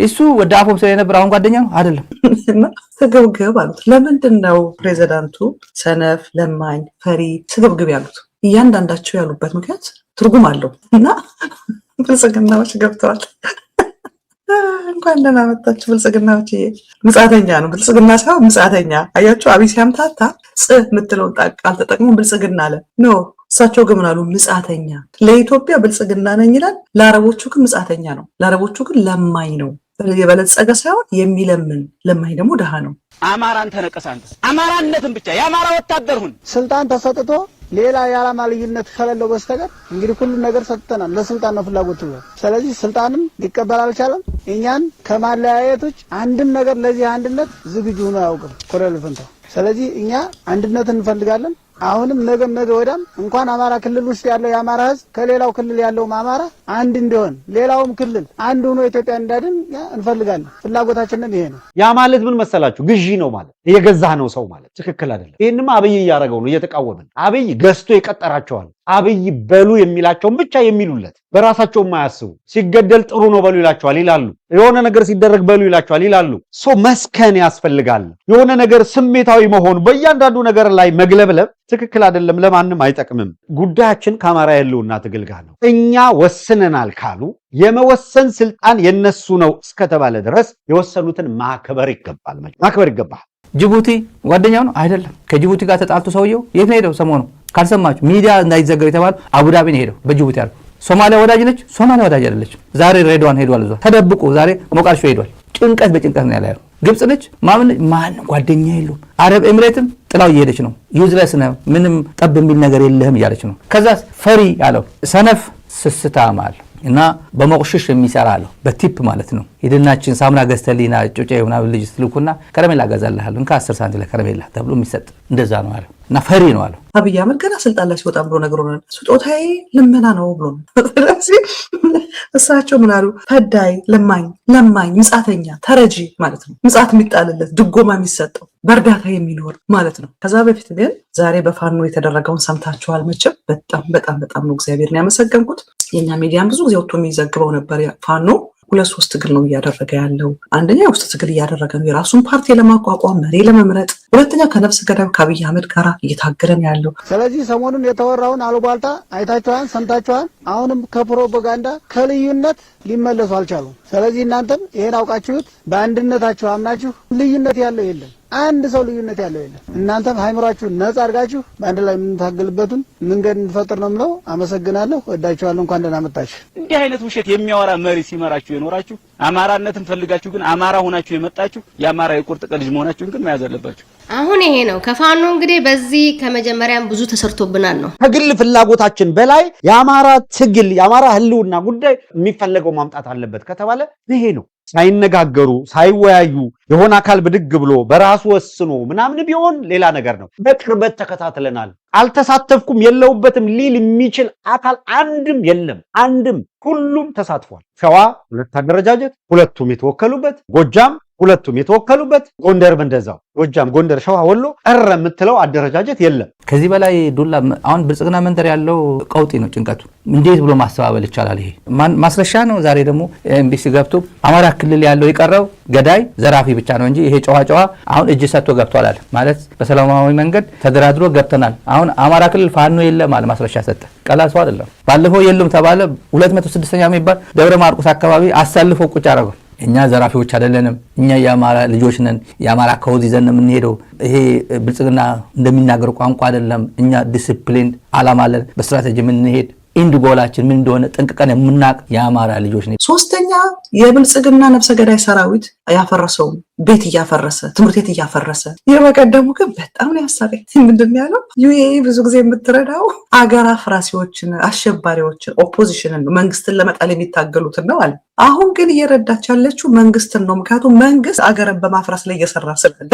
እሱ ወደ አፎም ስለነበር አሁን ጓደኛ ነው አይደለም። ስግብግብ አሉት። ለምንድን ነው ፕሬዚዳንቱ ሰነፍ፣ ለማኝ፣ ፈሪ፣ ስግብግብ ያሉት? እያንዳንዳቸው ያሉበት ምክንያት ትርጉም አለው እና ብልጽግናዎች ገብተዋል። እንኳን ደህና መጣችሁ ብልጽግናዎች። ምጻተኛ ነው ብልጽግና ሳይሆን ምጻተኛ። አያችሁ አብይ ሲያምታታ የምትለውን ቃል ተጠቅሞ ብልጽግና አለ ኖ። እሳቸው ግን ምን አሉ? ምጻተኛ። ለኢትዮጵያ ብልጽግና ነኝ ይላል፣ ለአረቦቹ ግን ምጻተኛ ነው። ለአረቦቹ ግን ለማኝ ነው። የበለጸገ ሳይሆን የሚለምን። ለማኝ ደግሞ ድሃ ነው። አማራን ተነቀስ። አንተ አማራነትን ብቻ የአማራ ወታደር ሁን። ስልጣን ተሰጥቶ ሌላ የዓላማ ልዩነት ከሌለው በስተቀር እንግዲህ ሁሉን ነገር ሰጥተናል። ለስልጣን ነው ፍላጎት ነው። ስለዚህ ስልጣንም ሊቀበል አልቻለም። እኛን ከማለያየቶች አንድም ነገር ለዚህ አንድነት ዝግጁ ሆኖ አያውቅም ኮሎኔል ፈንታው። ስለዚህ እኛ አንድነትን እንፈልጋለን። አሁንም ነገም ነገ ወዳም እንኳን አማራ ክልል ውስጥ ያለው የአማራ ህዝብ ከሌላው ክልል ያለውም አማራ አንድ እንዲሆን ሌላውም ክልል አንድ ሆኖ ኢትዮጵያ እንዳድን እንፈልጋለን። ፍላጎታችንን ይሄ ነው። ያ ማለት ምን መሰላችሁ? ግዢ ነው ማለት፣ እየገዛህ ነው ሰው ማለት ትክክል አይደለም። ይህንም አብይ እያደረገው ነው፣ እየተቃወመን። አብይ ገዝቶ ይቀጠራቸዋል። አብይ በሉ የሚላቸውን ብቻ የሚሉለት፣ በራሳቸው የማያስቡ። ሲገደል ጥሩ ነው በሉ ይላቸዋል ይላሉ። የሆነ ነገር ሲደረግ በሉ ይላቸዋል ይላሉ። መስከን ያስፈልጋል። የሆነ ነገር ስሜታዊ መሆኑ በእያንዳንዱ ነገር ላይ መግለብለብ ትክክል አይደለም፣ ለማንም አይጠቅምም። ጉዳያችን ከአማራ የህልውና ትግል ጋር ነው። እኛ ወስነናል ካሉ የመወሰን ስልጣን የነሱ ነው እስከተባለ ድረስ የወሰኑትን ማክበር ይገባል። ማክበር ይገባል። ጅቡቲ ጓደኛው ነው አይደለም። ከጅቡቲ ጋር ተጣልቶ ሰውየው የት ነው ሄደው? ሰሞኑ ካልሰማችሁ ሚዲያ እንዳይዘገብ የተባሉ አቡዳቢ ነው ሄደው በጅቡቲ ያለው። ሶማሊያ ወዳጅ ነች፣ ሶማሊያ ወዳጅ አይደለችም። ዛሬ ሬድዋን ሄዷል፣ እዛ ተደብቆ ዛሬ ሞቃዲሾ ሄዷል። ጭንቀት በጭንቀት ነው ያለው። ግብጽ ነች፣ ማን ጓደኛ የለውም። አረብ ኤምሬትም ጥላው እየሄደች ነው። ዩዝለስ ነው፣ ምንም ጠብ የሚል ነገር የለህም እያለች ነው። ከዛ ፈሪ አለው ሰነፍ ስስታም አለ እና በመቆሽሽ የሚሰራ አለው በቲፕ ማለት ነው። ሄድናችን ሳሙና ገዝተሊና ጩጬ ምናምን ልጅ ትልኩና ከረሜላ ገዛልሃለሁ እንካ 10 ሳንቲም ለከረሜላ ተብሎ የሚሰጥ እንደዛ ነው አለ እና ፈሪ ነው አለው። አብይ አህመድ ገና ስልጣን ላይ ሲወጣ ብሎ ነግሮናል። ስጦታዬ ልመና ነው ብሎ እሳቸው ምን አሉ? ፈዳይ፣ ለማኝ፣ ምጻተኛ፣ ተረጂ ማለት ነው። ምጻት የሚጣልለት ድጎማ የሚሰጠው በእርዳታ የሚኖር ማለት ነው። ከዛ በፊት ግን ዛሬ በፋኖ የተደረገውን ሰምታችኋል መቼም። በጣም ነው እግዚአብሔርን ያመሰገንኩት። የኛ ሚዲያም ብዙ ጊዜ ወጥቶ የሚዘግበው ነበር። ፋኖ 2-3 ትግል ነው እያደረገ ያለው። አንደኛ የውስጥ ትግል እያደረገ ነው የራሱን ፓርቲ ለማቋቋም መሪ ለመምረጥ። ሁለተኛ ከነፍስ ገዳዩ ከአብይ አህመድ ጋር እየታገለ ነው ያለው። ስለዚህ ሰሞኑን የተወራውን አሉባልታ አይታችኋል፣ ሰምታችኋል። አሁንም ከፕሮፓጋንዳ ከልዩነት ሊመለሱ አልቻሉም። ስለዚህ እናንተም ይሄን አውቃችሁት በአንድነታችሁ አምናችሁ ልዩነት ያለው የለም፣ አንድ ሰው ልዩነት ያለው የለም። እናንተም ሃይምራችሁን ነጻ አድርጋችሁ በአንድ ላይ የምንታገልበትን መንገድ እንፈጥር ነው የምለው። አመሰግናለሁ፣ ወዳችኋለሁ። እንኳን ደህና መጣችሁ። እንዲህ አይነት ውሸት የሚያወራ መሪ ሲመራችሁ የኖራችሁ አማራነትን ፈልጋችሁ ግን አማራ ሆናችሁ የመጣችሁ የአማራ የቁርጥ ቀን ልጅ መሆናችሁን ግን መያዝ አለባችሁ። አሁን ይሄ ነው ከፋኖ እንግዲህ በዚህ ከመጀመሪያም ብዙ ተሰርቶብናል ነው። ከግል ፍላጎታችን በላይ የአማራ ትግል የአማራ ህልውና ጉዳይ የሚፈለገው ማምጣት አለበት ከተባለ ይሄ ነው። ሳይነጋገሩ ሳይወያዩ የሆነ አካል ብድግ ብሎ በራሱ ወስኖ ምናምን ቢሆን ሌላ ነገር ነው። በቅርበት ተከታትለናል። አልተሳተፍኩም የለውበትም ሊል የሚችል አካል አንድም የለም። አንድም ሁሉም ተሳትፏል። ሸዋ 2 አደረጃጀት፣ ሁለቱም የተወከሉበት፣ ጎጃም ሁለቱም የተወከሉበት፣ ጎንደርም እንደዛው። ጎጃም፣ ጎንደር፣ ሸዋ፣ ወሎ ቀረ የምትለው አደረጃጀት የለም። ከዚህ በላይ ዱላ አሁን ብልጽግና መንደር ያለው ቀውጢ ነው ጭንቀቱ። እንዴት ብሎ ማስተባበል ይቻላል? ይሄ ማስረሻ ነው። ዛሬ ደግሞ ኤምቢሲ ገብቶ አማራ ክልል ያለው የቀረው ገዳይ ዘራፊ ብቻ ነው እንጂ ይሄ ጨዋ አሁን እጅ ሰጥቶ ገብቷል አለ ማለት በሰላማዊ መንገድ ተደራድሮ ገብተናል። አሁን አማራ ክልል ፋኖ የለም አለ ማስረሻ ሰጠ። ቀላል ሰው አይደለም። ባለፈው የለም ተባለ 206ኛ የሚባል ደብረ ማርቆስ አካባቢ አሳልፎ ቁጭ አደረገው። እኛ ዘራፊዎች አይደለንም፣ እኛ የአማራ ልጆች ነን፣ የአማራ ከውዝ ይዘን የምንሄደው ይሄ ብልጽግና እንደሚናገር ቋንቋ አይደለም። እኛ ዲሲፕሊን አላማ አለን፣ በስትራቴጂ የምንሄድ ኢንድ ጎላችን ምን እንደሆነ ጠንቅቀን የምናቅ የአማራ ልጆች ነን። ሶስተኛ የብልጽግና ነፍሰ ገዳይ ሰራዊት ያፈረሰው ቤት እያፈረሰ ትምህርት ቤት እያፈረሰ የበቀደሙ ግን በጣም ነው ያሳቀኝ። ምንድን ነው ያለው? ዩኤኢ ብዙ ጊዜ የምትረዳው አገር አፍራሲዎችን፣ አሸባሪዎችን፣ ኦፖዚሽንን ነው፣ መንግስትን ለመጣል የሚታገሉትን ነው አለ። አሁን ግን እየረዳች ያለችው መንግስትን ነው። ምክንያቱም መንግስት አገርን በማፍረስ ላይ እየሰራ ስላለ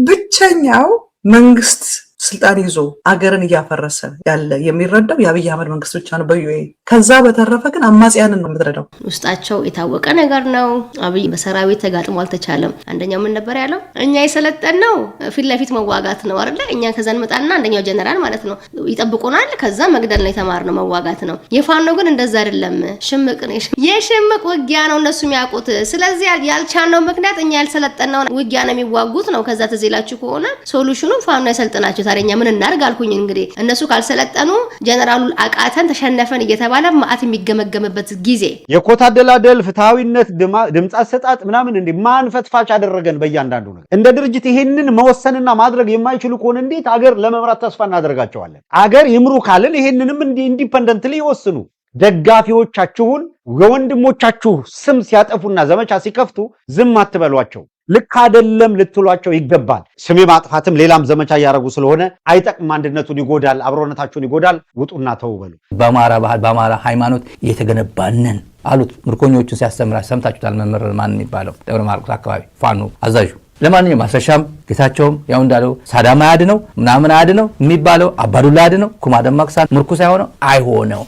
ብቸኛው መንግስት ስልጣን ይዞ አገርን እያፈረሰ ያለ የሚረዳው የአብይ አህመድ መንግስት ብቻ ነው በዩኤ። ከዛ በተረፈ ግን አማጽያንን ነው የምትረዳው። ውስጣቸው የታወቀ ነገር ነው። አብይ በሰራዊት ተጋጥሞ አልተቻለም። አንደኛው ምን ነበር ያለው? እኛ የሰለጠነው ፊት ለፊት መዋጋት ነው አይደለ? እኛ ከዛ እንመጣና አንደኛው ጀነራል ማለት ነው ይጠብቁናል፣ ከዛ መግደል ነው የተማርነው፣ መዋጋት ነው። የፋኖ ግን እንደዛ አይደለም፣ ሽምቅ ነው። የሽምቅ ውጊያ ነው እነሱ የሚያውቁት። ስለዚህ ያልቻልነው ምክንያት እኛ ያልሰለጠነው ውጊያ ነው የሚዋጉት ነው። ከዛ ትዝ ይላችሁ ከሆነ ሶሉሽኑ ፋኖ ያሰልጥናቸው። ታዲያ ምን እናርግ አልኩኝ። እንግዲህ እነሱ ካልሰለጠኑ ጀነራሉ አቃተን ተሸነፈን እየተባለ ማአት የሚገመገምበት ጊዜ የኮታ አደላደል ፍትሃዊነት ድምጽ አሰጣጥ ምናምን እንዴ ማን ፈትፋች አደረገን? በእያንዳንዱ ነገር እንደ ድርጅት ይሄንን መወሰንና ማድረግ የማይችሉ ከሆነ እንዴት አገር ለመምራት ተስፋ እናደርጋቸዋለን? አገር ይምሩ ካልን ይሄንንም ኢንዲፔንደንትሊ ይወስኑ። ደጋፊዎቻችሁን የወንድሞቻችሁ ስም ሲያጠፉና ዘመቻ ሲከፍቱ ዝም አትበሏቸው። ልክ አይደለም ልትሏቸው ይገባል። ስሜ ማጥፋትም ሌላም ዘመቻ እያደረጉ ስለሆነ አይጠቅም፣ አንድነቱን ይጎዳል፣ አብሮነታችሁን ይጎዳል፣ ውጡና ተው በሉ። በአማራ ባህል በአማራ ሃይማኖት እየተገነባነን አሉት ምርኮኞቹን ሲያስተምራ ሰምታችሁታል። መምህር ማን የሚባለው ደብረ ማርቆስ አካባቢ ፋኖ አዛዡ። ለማንኛውም ማስረሻም ጌታቸውም ያው እንዳለው ሳዳማ ያድነው ምናምን ያድነው የሚባለው አባዱላ ያድነው ኩማ ደማቅሳ ምርኩ ሳይሆነው አይሆነው።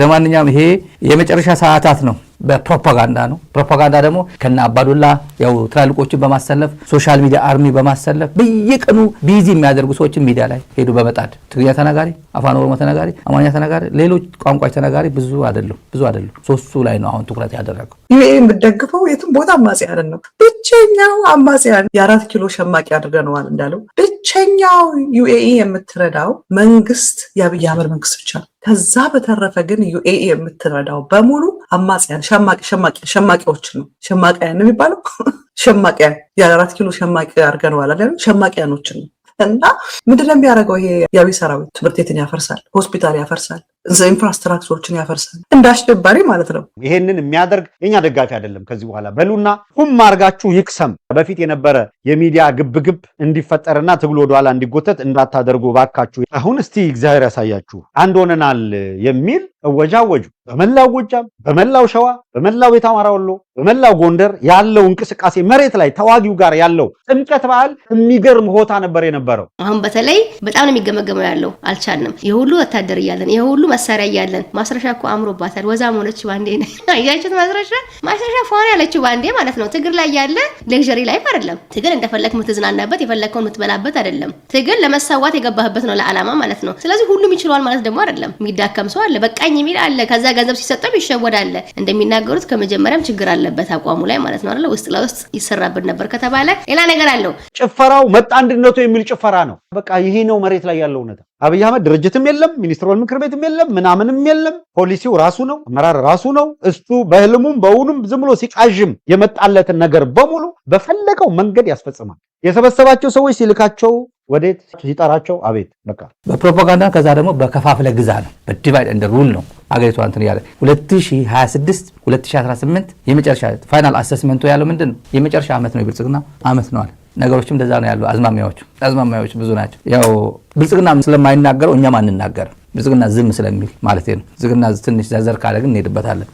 ለማንኛውም ይሄ የመጨረሻ ሰዓታት ነው። በፕሮፓጋንዳ ነው። ፕሮፓጋንዳ ደግሞ ከና አባዱላ ያው ትላልቆችን በማሰለፍ ሶሻል ሚዲያ አርሚ በማሰለፍ በየቀኑ ቢዚ የሚያደርጉ ሰዎችን ሚዲያ ላይ ሄዱ በመጣድ ትግርኛ ተናጋሪ፣ አፋን ኦሮሞ ተናጋሪ፣ አማርኛ ተናጋሪ፣ ሌሎች ቋንቋዎች ተናጋሪ ብዙ አይደሉም። ሶስቱ ላይ ነው አሁን ትኩረት ያደረገው። ዩኤኢ የምትደግፈው የትም ቦታ አማጽያን ነው። ብቸኛው አማጽያን የ4 ኪሎ ሸማቂ አድርገነዋል እንዳለው ብቸኛው ዩኤኢ የምትረዳው መንግስት የአብይ አህመድ መንግስት ብቻ ነው። ከዛ በተረፈ ግን ዩኤኢ የምትረዳው በሙሉ አማጽያን ሸማቂዎች ነው። ሸማቂያን ነው የሚባለው። ሸማቂያን የ4 ኪሎ ሸማቂ አድርገነዋል አይደል? ሸማቂያኖችን ነው። እና ምንድን ነው የሚያደርገው? ይሄ የአብይ ሰራዊት ትምህርት ቤትን ያፈርሳል፣ ሆስፒታል ያፈርሳል፣ ኢንፍራስትራክቸሮችን ያፈርሳል፣ እንደ አሸባሪ ማለት ነው። ይሄንን የሚያደርግ የኛ ደጋፊ አይደለም። ከዚህ በኋላ በሉና ሁም አርጋችሁ ይክሰም። በፊት የነበረ የሚዲያ ግብግብ እንዲፈጠርና ትግሉ ወደኋላ እንዲጎተት እንዳታደርጉ ባካችሁ። አሁን እስቲ እግዚአብሔር ያሳያችሁ። አንድ ሆነናል የሚል እወጃወጁ። በመላው ጎጃም፣ በመላው ሸዋ፣ በመላው ቤተ አማራ ወሎ፣ በመላው ጎንደር ያለው እንቅስቃሴ መሬት ላይ ተዋጊው ጋር ያለው ጥምቀት በዓል የሚገርም ሆታ ነበር የነበረው። አሁን በተለይ በጣም ነው የሚገመገመው ያለው። አልቻልንም። የሁሉ ወታደር እያለን የሁሉ መሳሪያ እያለን ማስረሻ እኮ አምሮባታል። ወዛም ሆነች ባንዴ ነው ያያችሁት። ማስረሻ ፏን ያለችው ባንዴ ማለት ነው። ትግል ላይ ያለ ሌክዠሪ ላይፍ አይደለም። ትግል እንደፈለክ የምትዝናናበት የፈለከውን የምትበላበት አይደለም። ትግል ለመሰዋት የገባህበት ነው፣ ለዓላማ ማለት ነው። ስለዚህ ሁሉም ይችላል ማለት ደግሞ አይደለም። የሚዳከም ሰው አለ፣ በቃኝ የሚል አለ። ከዛ ገንዘብ ሲሰጠው ይሸወዳል። እንደሚናገሩት ከመጀመሪያም ችግር አለበት አቋሙ ላይ ማለት ነው አይደል? ውስጥ ለውስጥ ይሰራብን ነበር ከተባለ ሌላ ነገር አለው። ጭፈራው መጣ አንድነቱ የሚል ጭፈራ ነው። በቃ ይሄ ነው መሬት ላይ ያለው እውነታ። አብይ አህመድ ድርጅትም የለም፣ ሚኒስትሮች ምክር ቤትም የለም፣ ምናምንም የለም። ፖሊሲው ራሱ ነው፣ አመራር ራሱ ነው። እሱ በህልሙም በውኑም ዝም ብሎ ሲቃዥም የመጣለትን ነገር በሙሉ በፈለገው መንገድ ያስፈጽማል። የሰበሰባቸው ሰዎች ሲልካቸው ወዴት ሲጠራቸው አቤት። በቃ በፕሮፓጋንዳ ከዛ ደግሞ በከፋፍለ ግዛ ነው፣ በዲቫይድ ኤንድ ሩል ነው አገሪቷ እንትን ያለ 2026 2018 የመጨረሻ ፋይናል አሰስመንቱ ያለው ምንድነው? የመጨረሻ ዓመት ነው፣ የብልጽግና ዓመት ነው አለ። ነገሮችም እንደዛ ነው ያሉ። አዝማሚያዎች ብዙ ናቸው። ያው ብልጽግና ስለማይናገረው እኛም አንናገር፣ ብልጽግና ዝም ስለሚል ማለት ነው። ብልጽግና ትንሽ ዘዘር ካለ ግን እንሄድበታለን።